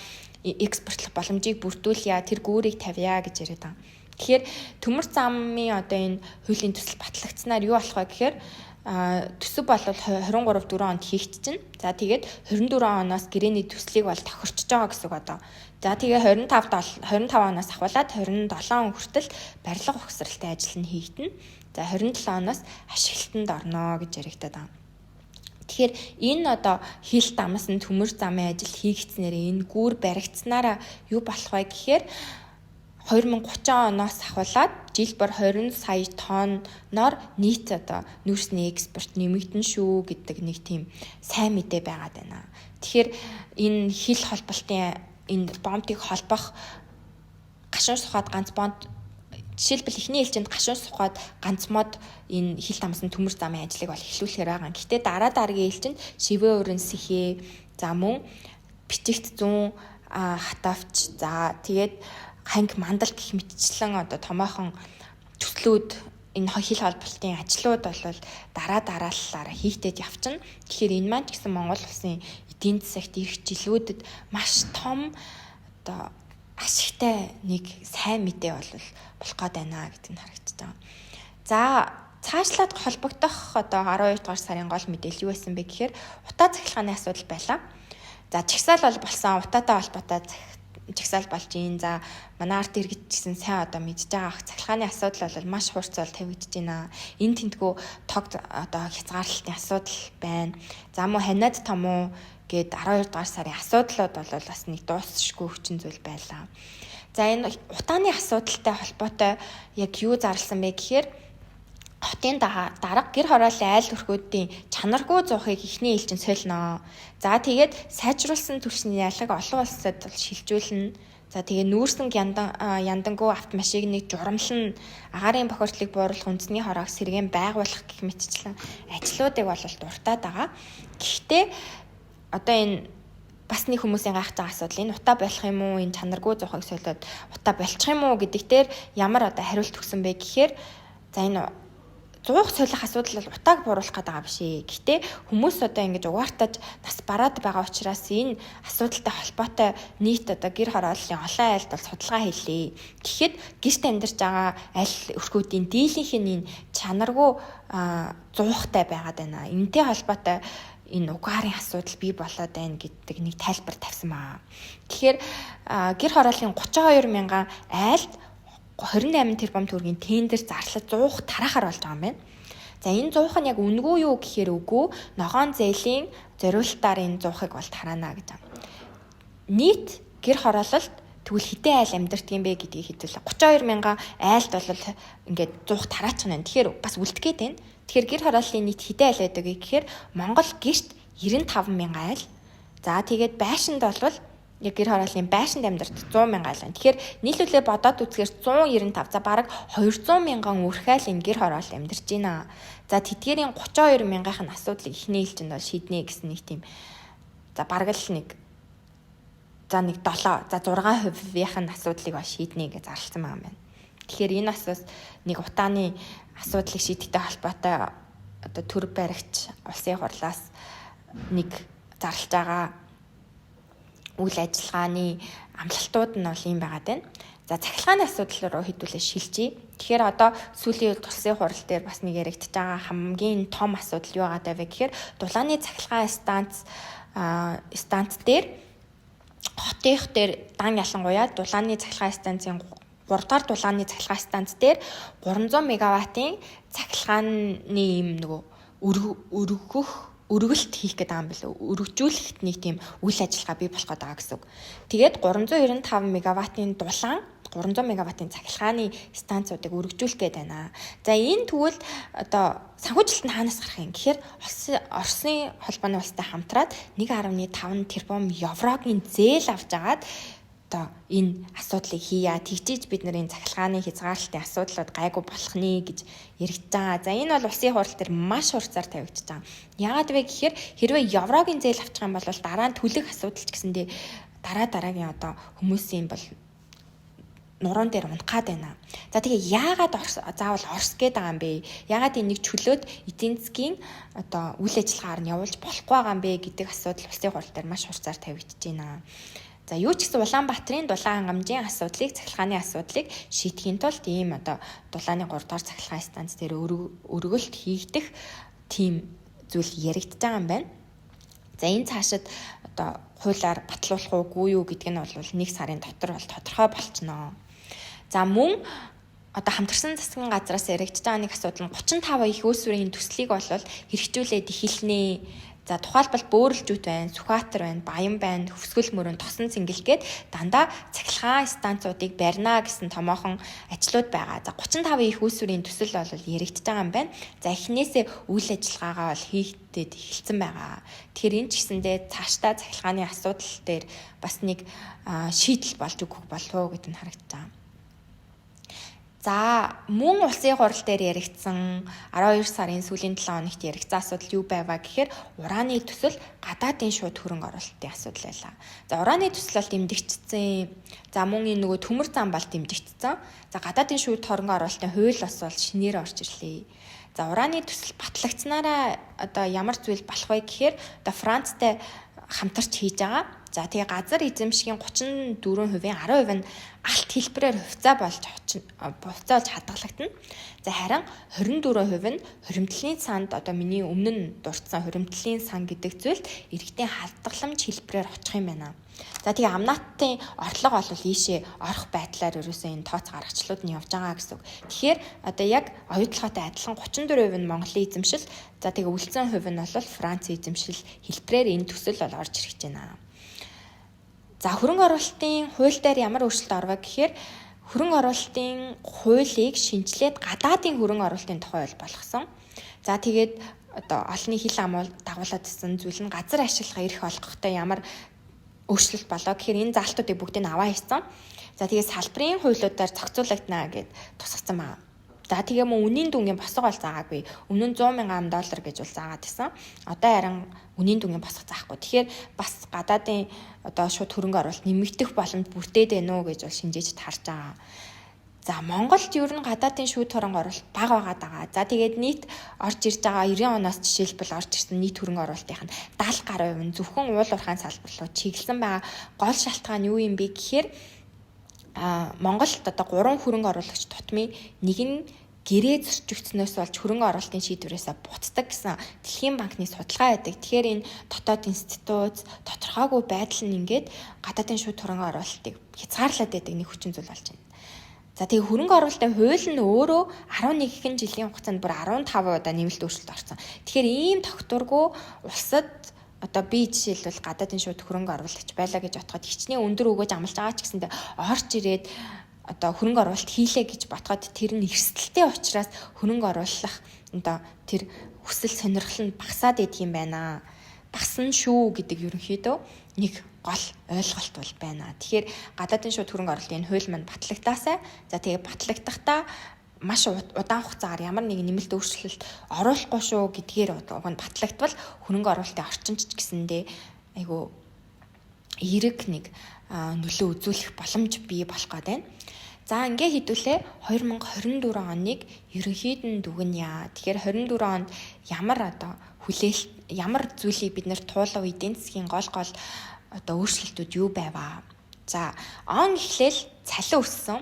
экспортлох боломжийг бүрдүүлье, тэр гүүрийг тавья гэж яриад байгаа. Тэгэхээр төмөр замын энэ хуулийн төсөл батлагдсанаар юу болох вэ гэхээр төсөв бол 23-4 онд хийгдэж чинь. За тэгээд 24 оноос гэрээний төслийг бол тохирчж байгаа гэсэн үг одоо. За тэгээ 25 оноос ахуулаад 27 он хүртэл барилга ухсралтын ажил нь хийгдэнэ. За 27 оноос ашиглалтанд орно гэж яригдаад байна. Тэгэхээр энэ хил дамсан төмөр замын ажил хийгдснээр энэ гүүр баригдсанараа юу болох вэ гэхээр 2030 оноос ахуулаад жил бүр 20 сая тонноор нийт нүүрсний экспорт нэмэгдэн шүү гэдэг нэг тийм сайн мэдээ байгаад байна. Тэгэхээр энэ хил холболтын энэ бомбыг холбох гашуун сухад ганц бонд жишээлбэл эхний ээлжинд гашуун сухад ганц мод энэ хил дамсан төмөр замын ажлыг бол эхлүүлэхээр байгаа. Гэхдээ дараагийн ээлжинд шивээ өрн сэхээ за мөн бичигт 100 хатавч за тэгээд ханг мандал гэх мэтчлэн томоохон төслүүд энэ хил холболтын ажлууд бол дараалалаараа хийгдээд явчихна. Тэгэхээр энэ маань ч гэсэн Монгол улсын эдийн засагт ирэх жилүүдэд маш том ашигтай нэг сайн мэдээ болох гээд байна гэдэг нь харагдаж байгаа. За цаашлаад холбогдох 12 дугаар сарын гол мэдээлэл юу байсан бэ гэхээр утаа цахилгааны асуудал байлаа. За чагсаал бол болсон, утаатай холбоотой чагсаал болж ийн. За манай арт иргэд гэсэн сайн мэдж байгаа цахилгааны асуудал бол маш хурцаар тавигдж байна. Энэ тентгүү тог хязгаарлалтын асуудал байна. За мөн ханиад том уу гээд 12 дугаар сарын асуудлууд бол бас нэг дуусшгүй хүчин зүйл байлаа. За энэ утааны асуудалтай холбоотой яг юу зарласан бэ гэхээр хотын дарга гэр хорооллын айл өрхүүдийн чанаргүй зуухыг эхний ээлжинд солино. За тэгээд сайжруулсан түлшний ялаг олон улсад бол шилжүүлнэ. За тэгээ нүүрсэнг яндангуу автомашиг нэг журамлан агаарын бохирдлыг бууруулах үндэсний хороог сэргээн байгуулах гэх мэтчлэн ажлуудыг бол дуртаад байгаа. Гэхдээ одоо энэ бас нэг хүмүүсийн гайхаж байгаа асуудал энэ утаа болох юм уу, энэ чанаргүй зуухыг солиод утаа болчих юм уу гэдэг дээр ямар одоо хариулт өгсөн бэ гэхээр за энэ зуух солих асуудал бол утааг бууруулах гэдэг байгаа биш ээ. Гэхдээ хүмүүс одоо ингэж угаартаж нас бараад байгаа учраас энэ асуудалтай холбоотой нийт одоо гэр хорооллын олон айлд бол судалгаа хийлээ. Гэхдээ гэрт амьдарч байгаа аль өрхүүдийн дийлийнх нь энэ чанаргүй зуухтай байгаад байна. Энэтэй холбоотой энэ угаарын асуудал бий болоод байна гэдэг нэг тайлбар тавьсан баа. Тэгэхээр гэр хорооллын 32 мянган айлд 28 тэрбум төгрөгийн тендер зарлаж зуух тарахаар болж байгаа юм байна. За энэ зуух нь яг үнэгүй юу гэхээр үгүй, ногоон зээлийн зориулалтаар энэ зуухыг бол тараана гэж байна. Нийт гэр хороололт тэгвэл хэдэн айл амьдардаг юм бэ гэдгийг хэдүүлээ. 32 мянган айлд бол ингээд зуух тараачих нь. Тэгэхээр бас үлдэхэд байна. Тэгэхээр гэр хорооллын нийт хэдэн айл байдаг вэ гэхээр Монгол гэрт 95 мянган айл. За тэгээд байшинд бол яг гэр хорооллын байшинд амьдардаг 100 мянган айл. Тэгэхээр нийлүүлээ бодоод үзэхээр 195. За бараг 200 мянган үрхэл энэ гэр хороол амьдарч байна. За тэдгээрийн 32 мянган асуудлыг эхний ээлжинд бол шийднэ гэсэн нэг тийм за бараг л нэг за нэг 7 за 6%-ийн асуудлыг бол шийднэ гэж зарласан байгаа юм байна. Тэгэхээр энэ бас нэг утааны асуудлыг шийдэхтэй холбоотой одоо төр баригч улсын хурлаас нэг зарлж байгаа үйл ажиллагааны амлалтууд нь бол юм байгаад байна. За цахилгааны асуудал руу хэдүүлээ шилжиж. Тэгэхээр одоо сүүлийн үед улсын хурал дээр бас нэг яригдж байгаа хамгийн том асуудал юу байгаа вэ гэхээр дулааны цахилгаан станц дээр хотынх дээр дан ялангуяа дулааны цахилгаан станцын 3 дахь дулааны цахилгаан станц дээр 300 мегаваттын цахилгааны юм нөгөө өргөлт хийх гэдэг юм билүү. Өргөжүүлэхэд нэг тийм үйл ажиллагаа бий болох гэдэг гэсэн үг. Тэгээд 395 мегаваттын дулаан 300 мегаваттын цахилгааны станцуудыг өргөжүүлэх гээд байна. За энэ тэгвэл одоо санхүүжилт нь хаанаас гарах юм гэхээр Оросын холбооны улстай хамтраад 1.5 тэрбум еврогийн зээл авч агаад одоо энэ асуудлыг хийя. Тэгжиж бид нарын цахилгааны хязгаарлалтын асуудлууд гайгүй болох нэ гэж яригдж байгаа. За энэ бол улсын хурал дээр маш хурцаар тавигдчихж байгаа. Яагаад вэ гэхээр хэрвээ еврогийн зээл авчих юм бол дараа нь төлөх асуудал ч гэсэндээ дараагийн одоо хүмүүсийн бол нуруунд дээр унтгаад байна. За тэгээ яагаад заавал Орос гээд байгаа юм бэ? Яагаад энийг чөлөөд эдийн засгийн одоо үйл ажиллагаар нь явуулж болохгүй байгаа юм бэ гэдэг асуудал улсын хурал дээр маш хурцаар тавигдж байна. За юу ч гэсэн Улаанбаатарын дулаан хангамжийн асуудлыг, цахилгааны асуудлыг шийдэхийн тулд ийм одоо дулааны 3 дахь цахилгаан станц дээр өргөлт хийгдэх тийм зүйл яригдж байгаа юм байна. За энэ цаашид одоо хуулиар батлуулах уугүй юу гэдэг нь бол 1 сарын дотор бол тодорхой болчихно. За мөн одоо хамтарсан засгийн газраас яригдж байгаа нэг асуудал нь 35 их үүсвэрийн төслийг бол хэрэгжүүлээд эхэлнэ. За тухайлбал бөөрөлжүүд байна, Сүхбаатар байна, Баян байна, Хөвсгөл мөрөн, Тосон цэнгэл гээд дандаа цахилгаан станцуудыг барина гэсэн томоохон ажлууд байгаа. За 35 их үүсвэрийн төсөл бол яригдж байгаа юм байна. За эхнээсээ үйл ажиллагаагаа бол хийгдээд эхэлсэн байгаа. Тэгэхээр энэ ч гэсэндээ цаашдаа цахилгааны асуудал дээр бас нэг шийдэл болж өгөх болов уу гэдэг нь харагдаж байгаа. За мөн улсын хурал дээр яригдсан 12 сарын сүүлийн 7 хоногт яригдсан асуудал юу байваа гэхээр урааны төсөл гадаадын шууд хөрөнгө оруулалтын асуудал байлаа. За урааны төсөл бол дэмжигдсэн. За мөн энэ нөгөө төмөр зам бол дэмжигдсэн. За гадаадын шууд хөрөнгө оруулалтын хууль бас бол шинээр орж ирлээ. За урааны төсөл батлагдсанараа одоо ямар зүйл болох вэ гэхээр одоо Францтай хамтарч хийж байгаа. За тэгээ газар эзэмшгийн 34% 10% нь алт хэлбэрээр хувьцаа болж хадгалагдана. За харин 24% нь хуримтлалын санд одоо миний өмнө нь дурдсан хуримтлалын сан гэдэг зүйлд иргэдийн хадгаламж хэлбэрээр очих юм байна. За тэгээ амнаатын орлого бол ийшээ орох байдлаар ерөөсөө энэ тооц гаргачлууд нь явж байгаа гэсэн үг. Тэгэхээр одоо яг оюутлогоотой адилхан 34% нь Монголын эзэмшил, за тэгээ үлдсэн хувь нь бол Францын эзэмшил хэлбэрээр энэ төсөл бол орж ирж байна. За хөрөнгө оруулалтын хууль дээр ямар өөрчлөлт орвоо гэхээр хөрөнгө оруулалтын хуулийг шинжилээд гадаадын хөрөнгө оруулалтын тухай болгосон. За тэгээд одоо олонний хил амуул дагуулад ирсэн зүйл нь газар ашиглах эрх олгохтой ямар өөрчлөлт болоо гэхээр энэ заалтуудыг бүгдийг аваа хийсэн. За тэгээд салбарын хуулиудаар зохицуулагдана гэд тусгацсан байна. За тэгээ мөн үнийн дүнгийн босго бол заагаагүй. Өмнө нь $100,000 гэж бол заагаад байсан. Одоо харин үнийн дүнгийн босго заахгүй. Тэгэхээр бас гадаадын одоо шууд хөрөнгө оруулалт нэмэгдэх боломж бүрдээд байна уу гэж бол шинжээч харж байгаа. За Монголд ер нь гадаадын шүүд хөрөнгө оруулалт бага байгаа. За тэгээд нийт орж ирж байгаа 90 оноос жишээлбэл орж ирсэн нийт хөрөнгө оруулалтын 70% нь зөвхөн уул уурхайн салбар руу чиглэсэн байгаа. Гол шалтгаан юу юм бэ гэхээр Монголд одоо 3 хөрөнгө оруулагч тутмын нэг нь гэрээ зөрчигдснөөс болж хөрөнгө оруулалтын шийдвэрээсээ буцдаг гэсэн Дэлхийн банкны судалгаа байдаг. Тэгэхээр энэ дотоод институт тодорхойгүй байдал нь ингээд гадаадын шууд хөрөнгө оруулалтыг хязгаарлаад байдаг нэг хүчин зүйл болж байна. За тэгээ хөрөнгө оруулалтын хууль нь өөрөө 11 жилийн хугацаанд бүр 15 удаа нэмэлт өөрчлөлт орсон. Тэгэхээр ийм тогтворгүй улсад одоо би жишээлбэл гадаадын шууд хөрөнгө оруулагч байлаа гэж бодоход хичнээн өндөр өгөөж амлаж байгаа ч гэсэндээ орж ирээд одоо хөрөнгө оруулалт хийлээ гэж бодоход тэр нь эрсдэлтэй учраас хөрөнгө оруулах одоо тэр хүсэл сонирхол нь багасаад идэх юм байна. Багасна шүү гэдэг ерөнхийдөө нэг гол ойлголт бол байна. Тэгэхээр гадаадын шууд хөрөнгө оруулалтын хууль маань батлагдсаа. За тэгээ батлагдахдаа маш удаан хугацаагаар ямар нэг нэмэлт өөрчлөлт оруулахгүй шүү гэдгээр уг нь батлагдвал хөрөнгө оруулалтын орчинч гэсэндээ айгу эерэг нэг нөлөө үзүүлэх боломж бий болох гээд байна. За ингээ хэдүүлээ 2024 оныг ерөнхийд нь дүгнэе. Тэгэхээр 24 онд ямар одоо ямар зүйлийг бид нэр туулав, эдийн засгийн гол одоо өөрчлөлтүүд юу байваа. За он эхлээл цалин өссөн.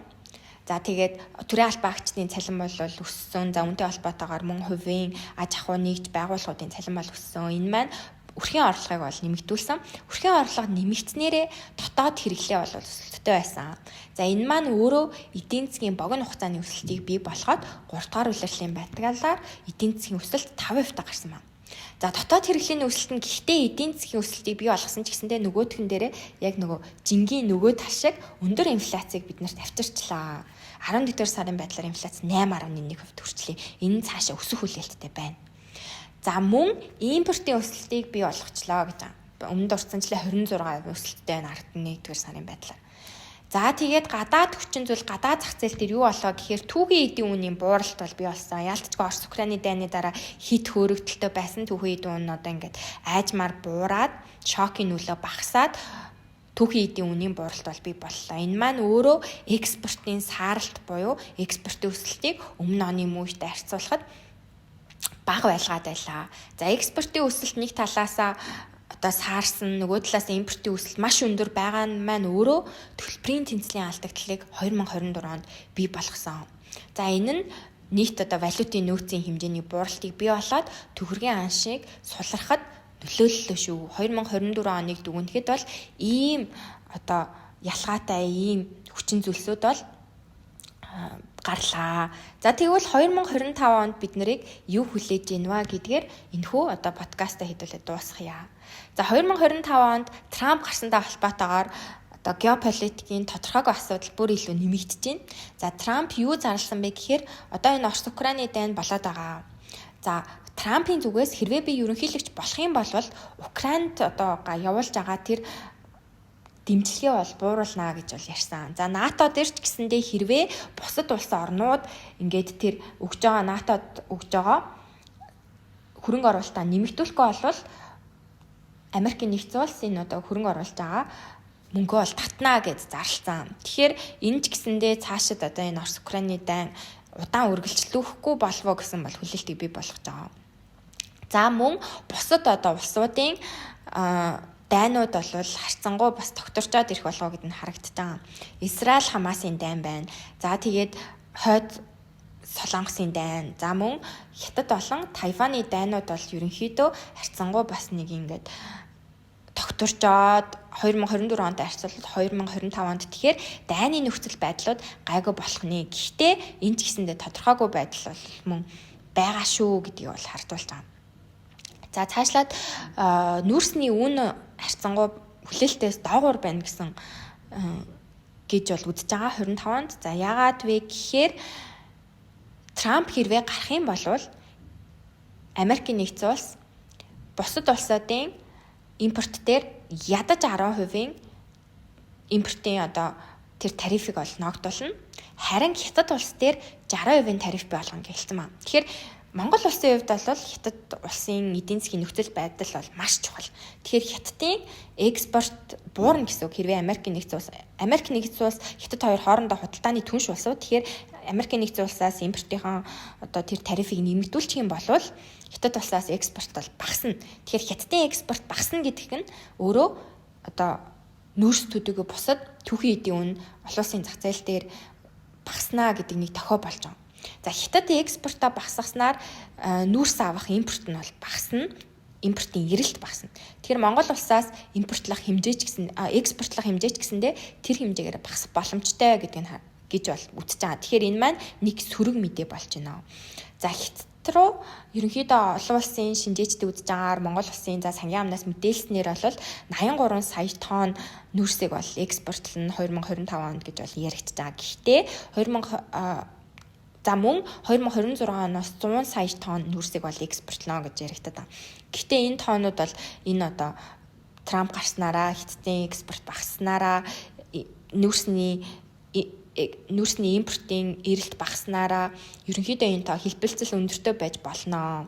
За тэгээд төрийн албаагчдын цалин бол өссөн. За үнэтэй холбоотойгоор мөн хувийн аж ахуй нэгж байгууллагуудын цалин бол өссөн. Энэ маань өрхийн орлогыг бол нэмэгдүүлсэн. Өрхийн орлого нэмэгдснээрээ дотоод хэрэглээ бол өсөлттэй байсан. За энэ маань өөрөө эдийн засгийн богино хугацааны өсөлтийг бий болгоод 3 дугаар улирлын байтгалаар эдийн засгийн өсөлт 5% гарсан байна. За дотоод хэрэглээний өсөлт нь гэхдээ эдийн засгийн өсөлтийг бий болгосон ч гэсэндээ нөгөөх нь дээрээ яг нөгөө жингийн нөгөө тал шиг өндөр инфляцийг бид нарт авчирчлаа. 11 дугаар сарын байдлаар инфляц 8.1% хүрчлээ. Энэ нь цаашаа өсөх хүлээлттэй байна. За мөн импортын өсөлтийг бий болгочлоо гэж байгаа. Өмнө дурдсанчлаа 26% өсөлттэй байна 11 дугаар сарын байдлаар. За тэгээд гадаад хүчин зүйл гадаад зах зээл дээр юу болоо гэхээр түүхийн эдийн үнийн бууралт бол бий болсон. Яалтчгүй Орос Украины дайны дараа хит хөөрөгдөлтөй байсан түүхийн эдийн үн одоо ингээд айжмаар буураад шокийн нөлөө багасаад түүхийн эдийн үнийн бууралт бол бий боллоо. Энэ маань өөрөө экспортын сааралт буюу экспортын өсөлтийг өмнө оны мөнхтэй харьцуулахад бага байлгаад байлаа. За экспортын өсөлт нэг талаасаа одоо саарсан, нөгөө талаас импортын өсөлт маш өндөр байгаа нь маань өөрөө төлбөрийн тэнцлийн алдагдлыг 2024 онд бий болгосон. За энэ нь нийт одоо валютын нөөцийн хэмжээний бууралтыг бий болоод төгрөгийн аншийг сулрахад нөлөөллөө шүү. 2024 оныг дүгнэхэд бол ийм одоо ялгаатай ийм хүчин зүйлсүүд бол гарлаа. За тэгвэл 2025 онд бид нарыг юу хүлээж гинвэ гэдгээр энэхүү одоо подкастаа хэдүүлээ дуусгая. За 2025 онд Трамп гарсантай холбоотойгоор одоо геополитикийн тодорхойгүй асуудал бүр илүү нэмэгдэж байна. За Трамп юу зарласан бэ гэхээр одоо энэ Орос Украины дайн болоод байгаа. За Трампын зүгээс хэрвээ би ерөнхийлөгч болох юм бол Украинд одоо явуулж байгаа тэр дэмжлэгээ бол бууруулнаа гэж бол ярьсан. За НАТО дээр ч гэсэндээ хэрвээ бусад улсын орнууд ингээд тэр өгж байгаа НАТОд өгж байгаа хөрөнгө оруулалтаа нэмэгдүүлэхгүй болвол Америкийн нэгдсэн улсын одоо хөрөнгө оруулж байгаа мөнгөө бол татнаа гэж зарласан. Тэгэхээр энэ ч гэсэндээ цаашид одоо энэ Орос Украины дайн удаан үргэлжлүүлэхгүй болвоо гэсэн бол хүлээлтийг бий болгож байгаа. За мөн бусад одоо улсуудын дайнууд бол харьцангуй бас тогтворчоод ирэх болов гэд нь харагдаж байгаа. Израиль Хамасын дайн байна. За тэгээд хойд Солонгосын дайн. За мөн Хятад болон Тайваны дайнууд бол ерөнхийдөө харьцангуй бас нэг ингээд тогтворчоод 2024 онд харьцуулбал 2025 онд тэгэхээр дайны нөхцөл байдлууд гайгүй болох нэ. Гэхдээ энэ ч гэсэндээ тодорхойгүй байдал бол мөн байгаа шүү гэдгийг бол хардуулж байгаа. За цаашлаад нүүрсний үн харьцангуй хүлээлтээс доогуур байна гэсэн гэж бол үзэж байгаа 25 онд. За яагаад вэ гэхээр Трамп хэрвээ гарах юм бол Америкийн нэгдсэн улс бусад улсуудын импорт дээр ядаж 10% импортын тэр тарифыг бол ногдуулна. Харин Хятад улс дээр 60% тариф бий болгоно гэлцсэн маа. Тэгэхээр Монгол улсын хувьд бол Хятад улсын эдийн засгийн нөхцөл байдал бол маш чухал. Тэгэхээр Хятадын экспорт буурна гэсэн үг. Хэрвээ Америкийн нэгдсэн улс Хятад хоёр хоорондоо худалдааны түнш болсоо тэгэхээр Америкийн нэгдсэн улсаас импортынхаа тэр тарифыг нэмэгдүүлчих юм бол Хятад улсаас экспорт бол багасна. Тэгэхээр Хятадын экспорт багасна гэдэг нь өөрөө нүүрс төдийгүй бусад түүхийн эдийн үн олон улсын зах зээл дээр багаснаа гэдэг нэг тохио болж байгаа. За Хятадын экспортоо багасгаснаар нүүрс авах импорт нь бол багасна. Импортын эрэлт багасна. Тэгэхээр Монгол улсаас импортлох хэмжээ ч гэсэн экспортлох хэмжээ ч гэсэндээ тэр хэмжээгээр багасах боломжтой гэдгийг гэж бол үзэж байгаа. Тэгэхээр энэ маань нэг сөрөг мэдээ болж байна. За Хятад руу ерөнхийдөө олон улсын шинжээчдийн үзэж байгаагаар Монгол улсын за сангийн амнаас мэдээлснээр бол 83 сая тонн нүүрсийг бол экспортлно 2025 онд гэж бол яригдж байгаа. Гэхдээ 2026 оноос 100 сая тонн нүүрсийг бол экспортлно гэж яригддаг. Гэхдээ энэ тоонууд бол энэ Трамп гарснараа Хятадын экспорт багаснараа нүүрсний импортын эрэлт багаснараа ерөнхийдөө энэ тоо хэлбэлцэл өндөртэй байж болно.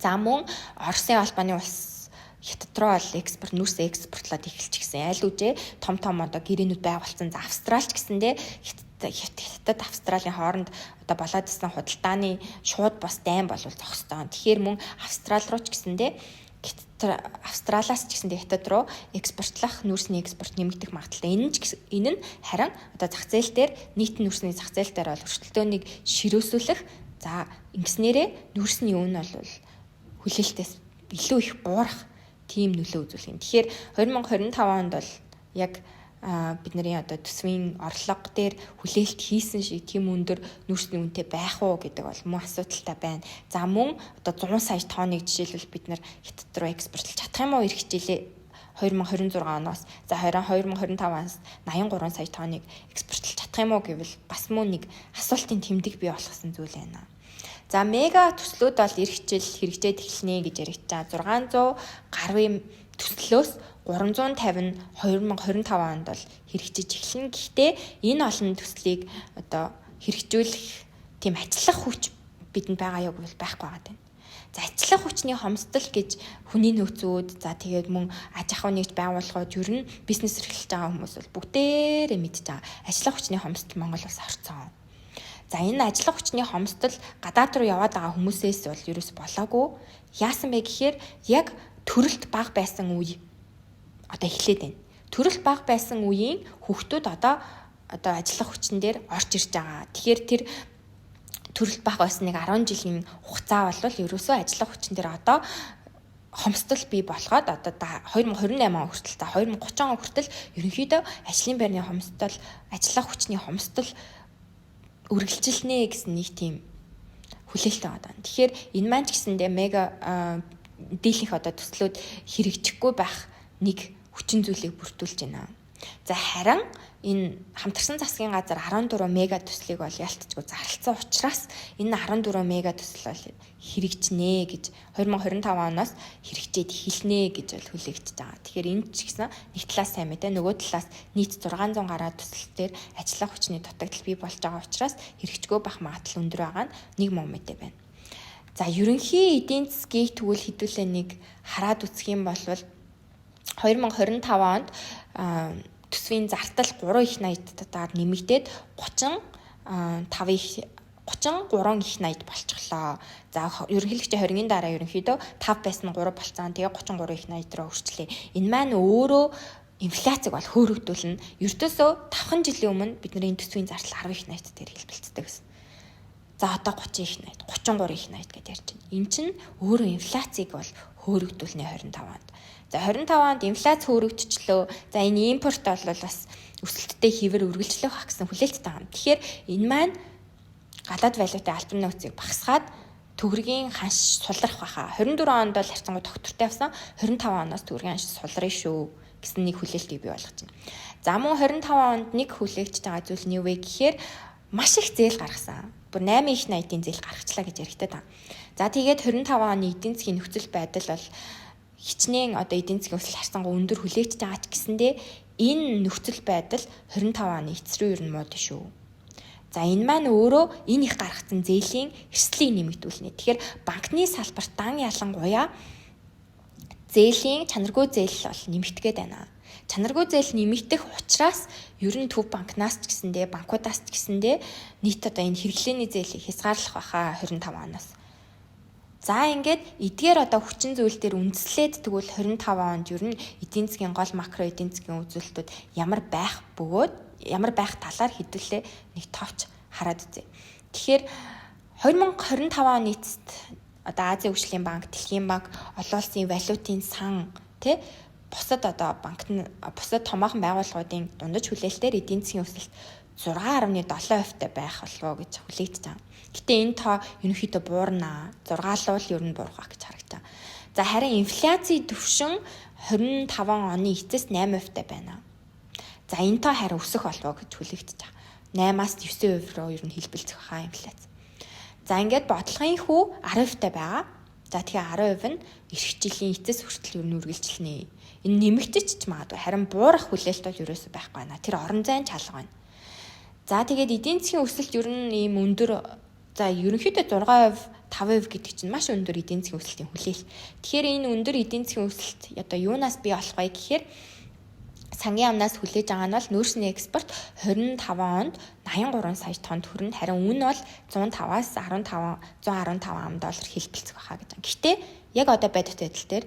За мөн Оросын албаны улс Хятад руу бол нүүрсээ экспортлоод эхэлчих гэсэн. Аль үжээ том гэрээнүүд байгуулсан. За Австралич гэсэндээ Хятад Австралийн хооронд болоод ирсэн худалдааны шууд бас дайн болвол зогсдоо. Тэгэхээр мөн Австрал руу ч гэсэндээ Австралиас ч гэсэндээ Хятад руу экспортлох нүүрсний экспорт нэмэгдэх магадлалтай. Энэ нь харин зах зээл дээр нийтийн нүүрсний зах зээл дээр бол өрсөлдөөнийг ширөөсүүлэх. За ингэснээрээ нүүрсний үн бол хүлээлтээс илүү их буурах тийм нөлөө үзүүлэх юм. Тэгэхээр 2025 онд бол яг бидний төсвийн орлого дээр хүлээлт хийсэн шиг тийм өндөр нүүрсний үнэтэй байх уу гэдэг бол мөн асуудалтай байна. За мөн 100 сая тонныг жишээлбэл бид нар Хятад руу экспортлж чадах юм уу ирэх жилээ 2026 оноос за 2025-аас 83 сая тонныг экспортлж чадах юм уу гэвэл бас мөн нэг асуултын тэмдэг бий болгосон зүйл байна. За мега төслүүд бол ирэх жил хэрэгжээд эхэлнэ гэж яригдж байгаа. 600 гаруй төслөөс 350 нь 2025 онд бол хэрэгжиж эхэлнэ. Гэхдээ энэ олон төслийг хэрэгжүүлэх тийм ажиллах хүч бидэнд байгаа юу гэвэл байхгүй байгаа юм. За ажиллах хүчний хомсдол гэж хүний нөөцүүд за тэгээд мөн аж ахуй нэгж байгууллагууд ер нь бизнес эрхэлж байгаа хүмүүс бол бүгдээрээ мэдж байгаа. Ажиллах хүчний хомсдол Монгол улс орцсон. За энэ ажиллах хүчний хомсдол гадаад руу яваад байгаа хүмүүсээс бол ерөөс болоогүй. Яасан бэ гэхээр яг төрөлт бага байсан үе эхлээд байна. Төрөлт бага байсан үеийн хүүхдүүд ажиллах хүчин дээр орж ирж байгаа. Тэгэхээр тэр төрөлт бага байсан нэг 10 жилийн хугацаа бол ерөөсөө ажиллах хүчин дээр хомсдол бий болгоод 2028 он хүртэл 2030 он хүртэл ерөнхийдөө ажлын байрны хомсдол, ажиллах хүчний хомсдол үргэлжилнэ гэсэн нэг тийм хүлээлттэй байна. Тэгэхээр энэ маань ч гэсэндээ мега дийлэнх төслүүд хэрэгжихгүй байх нэг хүчин зүйлийг бүртгүүлж байна. За харин энэ хамтарсан засгийн газар 14 мега төслийг бол ялтчгүй зарлцсан учраас энэ 14 мега төсөл бол хэрэгжинэ гэж 2025 оноос хэрэгжээд эхэлнэ гэж бол хүлээгдэж байгаа. Тэгэхээр энэ ч гэсэн нэг талаас сайн мэдээ нөгөө талаас нийт 600 гаруй төсөл дээр ажиллах хүчний дутагдал бий болж байгаа учраас хэрэгжгүй байх магадлал өндөр байгаа нь нэг мөн мэдээ байна. За ерөнхий эдийн засгийг тэгвэл хэдүүлээ нэг хараад үзэх юм бол 2025 онд төсвийн зардал 3 их 80-аар нэмэгдээд 35 33 их 80 болчихлоо. За ерөнхийлөгчийн 20-ны дараа ерөнхийдөө 5 байсан 3 болсон. Тэгээ 33 их 80 руу хүрчлээ. Энэ маань өөрөө инфляцийг бол хөөрөгдүүлнэ. Ердөөсөө 5 жилийн өмнө бидний төсвийн зардал 10 их 80 дээр хэлбэлцдэг гэсэн. За одоо 30 их 80, 33 их 80 гэдээ ярьж байна. Энэ чинь өөрөө инфляцийг бол хөөрөгдүүлнэ 25 онд. За 25 онд инфляц хөөрөгдчихлөө. За энэ импорт бол бас өсөлттэй хിവэр үргэлжлэх ах гэсэн хүлээлттэй байгаа юм. Тэгэхээр энэ маань гадаад валютын албан нөөцийг багасгаад төгрөгийн ханш сулрах баха. 24 онд бол харьцангуй тогтвортой авсан. 25 оноос төгрөгийн ханш сулрах шүү гэсэн нэг хүлээлтийг бий болгож байна. За мөн 25 онд нэг хүлээлгэж байгаа зүйл нь юу вэ гэхээр маш их зээл гаргасан. Бүр 8 их 80-ийн зээл гаргачлаа гэж ярихтай та. За тэгээд 25 оны эдийн засгийн нөхцөл байдал бол хичнээн одоо эдийн засгийн өсөлт харьцангуй өндөр хүлээлгэж байгаа ч гэсэндээ энэ нөхцөл байдал 25 оны эцэс рүү ер нь мод шүү. За энэ маань өөрөө энэ их гаргацсан зээлийн эрсдлийг нэмэгдүүлнэ. Тэгэхээр банкны салбарт дан ялангуяа зээлийн чанаргүй зээл бол нэмэгдэхэд байна. Чанаргүй зээл нэмэгдэх учраас ер нь төв банкнаас ч гэсэндээ банкудаас ч гэсэндээ нийт одоо энэ хэрэглээний зээлийг хязгаарлах баха 25 оноос. За ингээд эдгээр одоо хүчин зүйл дээр үндэслээд тэгвэл 25 онд ер нь эдийн засгийн гол макро эдийн засгийн үзүүлэлтүүд ямар байх талаар хэдүүлээ нэг товч хараад үзье. Тэгэхээр 2025 оны эцэст одоо Азийн хөгжлийн банк, Дэлхийн банк, олон улсын валютын сан бусад томоохон байгууллагуудын дундаж хүлээлтээр эдийн засгийн өсөлт 6.7% байх болов гэж хүлээгдэж байгаа. Гэтэ энэ тоо ерөнхийдөө буурнаа. 6 л ер нь буурах гэж харагдаа. За харин инфляцийн түвшин 25 оны эцэс 8% байна. За энэ тоо харин өсөх болов гэж хүлээгдэж байгаа. 8-аас 9% руу ер нь хэлбэлцэх хаа инфляц. За ингээд бодлогын хүү 10% байгаа. За тэгэхээр 10% нь эх жилийн эцэс хүртэл ер нь үргэлжилнэ. Энэ нэмэгдэж ч магадгүй харин буурах хүлээлт бол ерөөсөй байхгүй байна. Тэр орон зайн чалга байна. За тэгээд эдийн засгийн өсөлт ер нь ийм өндөр. За ерөнхийдөө 6%, 5% гэдэг чинь маш өндөр эдийн засгийн өсөлтийн хүлээлт. Тэгэхээр энэ өндөр эдийн засгийн өсөлт одоо юунаас бий болох вэ гэхээр сангийн амнаас хүлээж байгаа нь бол нөөцний экспорт 25 онд 83 сая тонн хүрнэ. Харин үн бол 105-аас 115 ам доллар хэлбэлцэх байхаа гэж байна. Гэхдээ яг одоо байдагт байдал дээр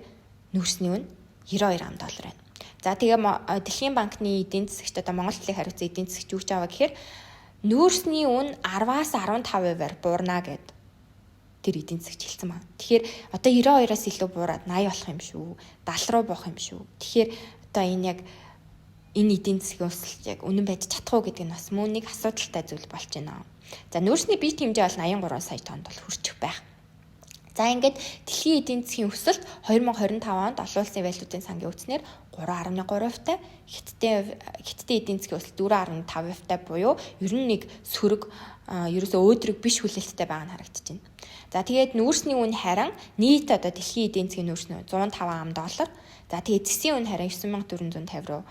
нөөцний үн 92 ам доллар байна. За тэгээ Дэлхийн банкны эдийн засагт одоо Монгол хэлийг хариуцсан эдийн засагч юу гэж байгаа гэхээр нөөцний үн 10-аас 15%-аар буурна гэд тэр эдийн засагч хэлсэн байна. Тэгэхээр одоо 92-аас илүү буураад 80 болох юм шүү. 70 руу буух юм шүү. Тэгэхээр одоо энэ эдийн засгийн өсөлт яг үнэн байж чадах уу гэдэг нь бас мөн нэг асуудалтай зүйл болж байна. За нөөцний бие хэмжээ бол 83 сая тоннд бол хүрчих байх. За ингээд дэлхийн эдийн засгийн өсөлт 2025 онд олон улсын валютын сангийн үтснээр 3.3%-тай, хятадын эдийн засгийн өсөлт 4.5%-тай буюу ер нь нэг сөрөг ерөөсөө өөдрөг биш хүлээлттэй байгаа нь харагдаж байна. За тэгээд нөөцний үн харин нийт одоо дэлхийн эдийн засгийн нөөцний 105 ам доллар. За тэгээд зэсийн үн харин 9450 руу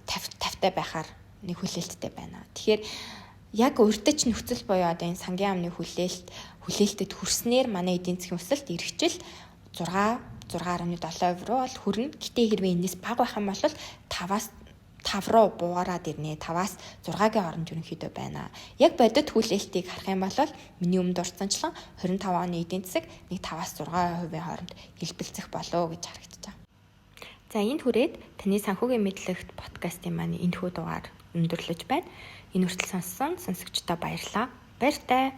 50-тай байхаар нэг хүлээлттэй байна. Тэгэхээр яг урьдч нөхцөл буюу одоо энэ сангийн амны хүлээлтэд хүрснээр манай эдийн засгийн өсөлт эргэжил 6.7% руу бол хүрнэ. Гэтэ хэрвээ энэс бага байх юм бол 5-аас 5 руу буугараад ирнэ. 5-аас 6-гийн хооронд ерөнхийдөө байна. Яг бодит хүлээлтийг харах юм бол миний өмнө дурдсанчлан 25 оны эдийн засаг нэг 5-аас 6% хооронд хэлбэлцэх болов гэж харагдаж байна. За энд хүрээд таны санхүүгийн мэдлэгт подкастын маань энэхүү дугаар өндөрлөж байна. Энэ хүртэл сонссон сонсогчдоо баярлалаа. Баяртай.